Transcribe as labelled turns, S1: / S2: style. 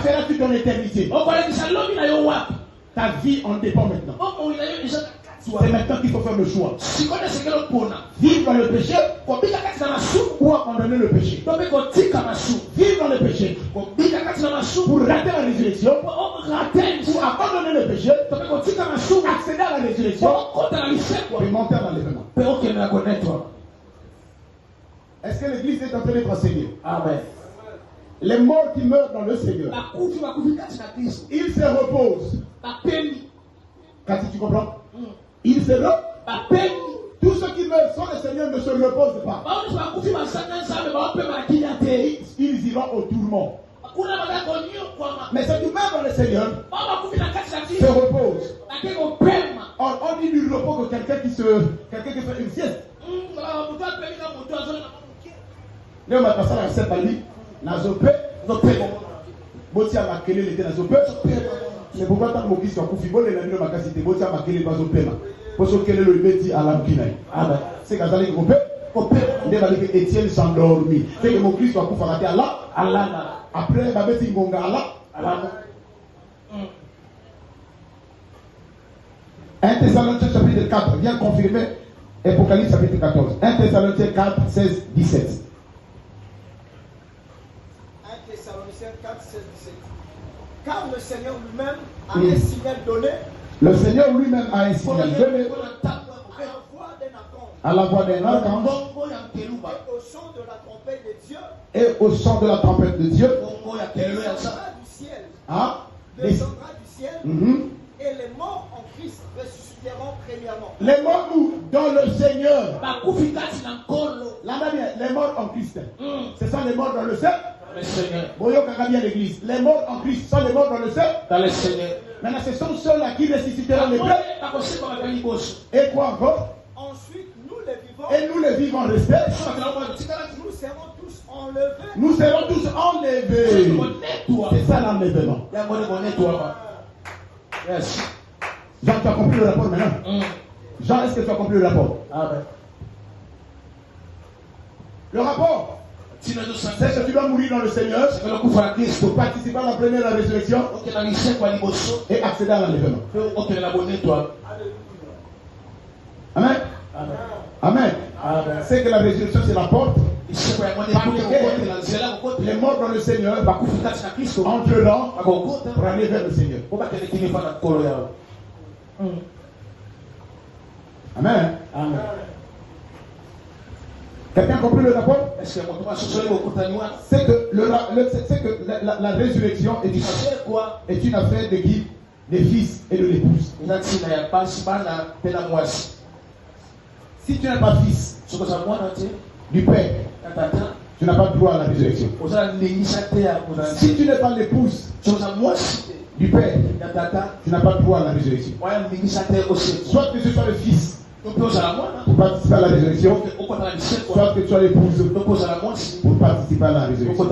S1: passeras-tu ton éternité? Ta vie en dépend maintenant. C'est maintenant qu'il faut faire le choix. Vivre dans le péché ou abandonner le péché. Vivre dans le péché pour rater la résurrection, pour abandonner le péché, accéder à la résurrection et monter à l'enlèvement. Est-ce que l'église est en train d'être enseignée?
S2: Amen.
S1: Les morts qui meurent dans le Seigneur, ils se reposent. Quand tu comprends? Ils se reposent. Tous ceux qui meurent sans le Seigneur ne se reposent pas. Ils iront au tourment. Mais ceux qui meurent dans le Seigneur se reposent. On dit du repos que quelqu'un qui fait une sieste. Nous ma passé la recette à lui. Nazope, Botia Makele était Nazope. C'est pourquoi tant que mon fils soit couffé, bon, les amis de ma casité, Botia Makele Bazopema. Pour ce qu'elle le métier à l'Amkinaï. C'est quand elle est coupée, Étienne s'endormit. C'est que mon fils soit couffé à Allah. Après, ma bête Ngonga Allah. 1 Thessaloniciens chapitre 4 vient confirmer Apocalypse chapitre 14. 1 Thessaloniciens 4, 16, 17.
S3: 1 Thessaloniciens 4, 16, 17. Car le Seigneur lui-même a un signal donné.
S1: Le Seigneur lui-même a un signal donné à la voix d'un archange
S3: et au son de la trompette de Dieu.
S1: Et au son de la trompette de Dieu.
S3: Descendra du ciel.
S1: Ah,
S3: Descendra du ciel. Et les morts en Christ ressusciteront premièrement.
S1: Les morts où? Dans le Seigneur. Les morts en Christ. Ce sont les morts dans le Seigneur. Voyons quand bien l'église. Les morts en Christ sont les morts dans le Seigneur.
S2: Dans le Seigneur.
S1: Maintenant, ce sont ceux-là qui ressusciteront les prêts. Et quoi encore?
S3: Ensuite, nous les vivants.
S1: Et nous les vivants restés.
S3: Nous serons tous enlevés.
S1: Nous serons tous enlevés. C'est ça l'enlèvement.
S2: Yes.
S1: Jean, tu as compris le rapport maintenant? Jean, est-ce que tu as compris le rapport?
S2: Amen.
S1: Le rapport, c'est que tu dois mourir dans le Seigneur pour participer à la première résurrection et accéder à l'enlèvement. Amen. Amen. C'est que la résurrection, c'est la porte. Les morts dans le Seigneur entreront pour aller vers le Seigneur. Amen. Amen. Quelqu'un a compris le rapport? C'est que, la résurrection est une affaire de qui? Des fils et de l'épouse. Si tu n'es pas fils du Père, tu n'as pas droit à la résurrection. Si tu n'es pas l'épouse du Père, tu n'as pas droit à la résurrection. Soit que tu sois le fils pour participer à la résurrection, soit que tu sois l'épouse pour participer à la résurrection.